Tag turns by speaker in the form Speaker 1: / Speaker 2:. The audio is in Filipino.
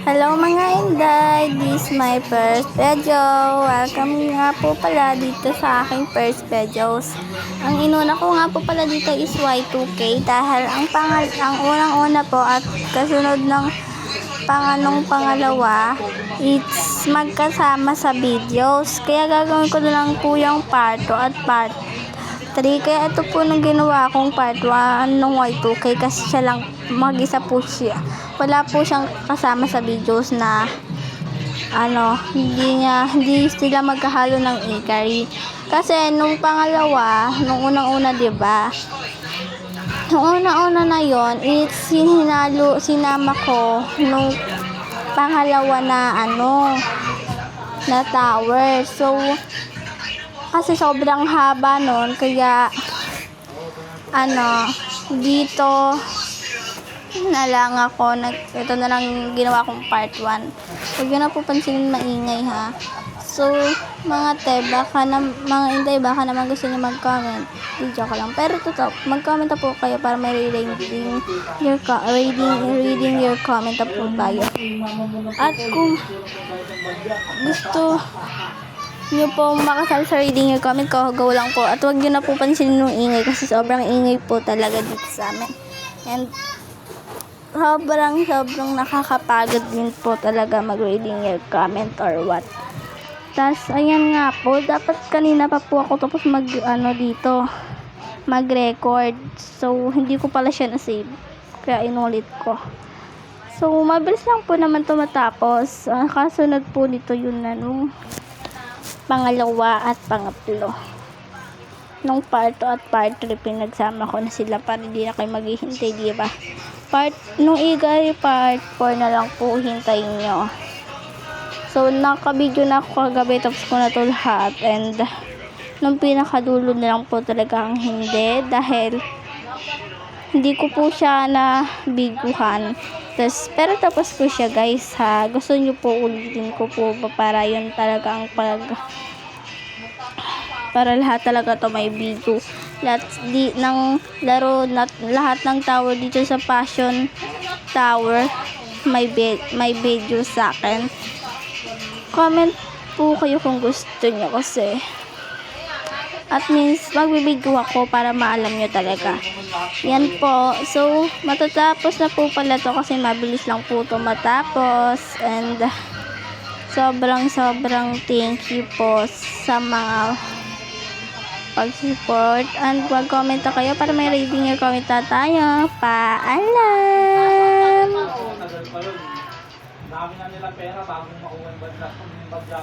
Speaker 1: Hello mga Inday, this is my first video. Welcome nga po pala dito sa aking first videos. Ang inuna ko nga po pala dito is Y2K dahil ang unang-una po at kasunod ng pangalawa it's magkasama sa videos. Kaya gagawin ko na lang po yung part 2 at part 3. Kaya ito po nung ginawa kong part 1 ng Y2K kasi siya lang mag-isa po siya. Wala po siyang kasama sa videos na hindi sila magkahalo ng Ikari. Kasi nung pangalawa, nung unang-una, 'di ba? Nung unang-una na 'yon, it's sinama ko nung pangalawa na tower. So kasi sobrang haba nun, kaya dito na lang ako ito na lang ginawa kong part 1. Huwag nyo na po pansinin maingay ha. So mga Inday, baka naman gusto nyo mag-comment, video ko lang, pero totoo, mag-comment na po kayo para may reading your comment na po tayo. At kung gusto nyo po makasal sa reading your comment ko, go lang po. At huwag nyo na po pansinin yung ingay kasi sobrang ingay po talaga dito sa amin. And sobrang nakakapagod din po talaga mag-reading your comment or what. Tas ayan nga po, dapat kanina pa po ako tapos mag-record. So hindi ko pala siya na-save, kaya inulit ko. So mabilis lang po naman ito matapos. Kasunod po nito yun na nung pangalawa at pangatlo. Nung part 2 at part 3 pinagsama ko na sila para hindi na kayo maghihintay, di ba? Nung Ikari part 4 na lang po hintayin nyo. So naka-video na ako kagabi, tapos ko na to lahat, and nung pinakadulo na lang po talaga ang hindi, dahil hindi ko po siya na biguhan. Pero tapos po siya guys ha. Gusto nyo po ulitin ko po ba para yun talaga ang para lahat talaga to may video. Lahat ng tower dito sa Passion Tower may video sa akin. Comment po kayo kung gusto nyo kasi at means magbibideo ako para maalam nyo talaga. Yan po. So matatapos na po pala to kasi mabilis lang po to matapos. And sobrang thank you po sa mga pag-support, and mag-comment na kayo para may reading your comment na tayo. Paalam!
Speaker 2: Dami na nila pera bago makuha yung badla.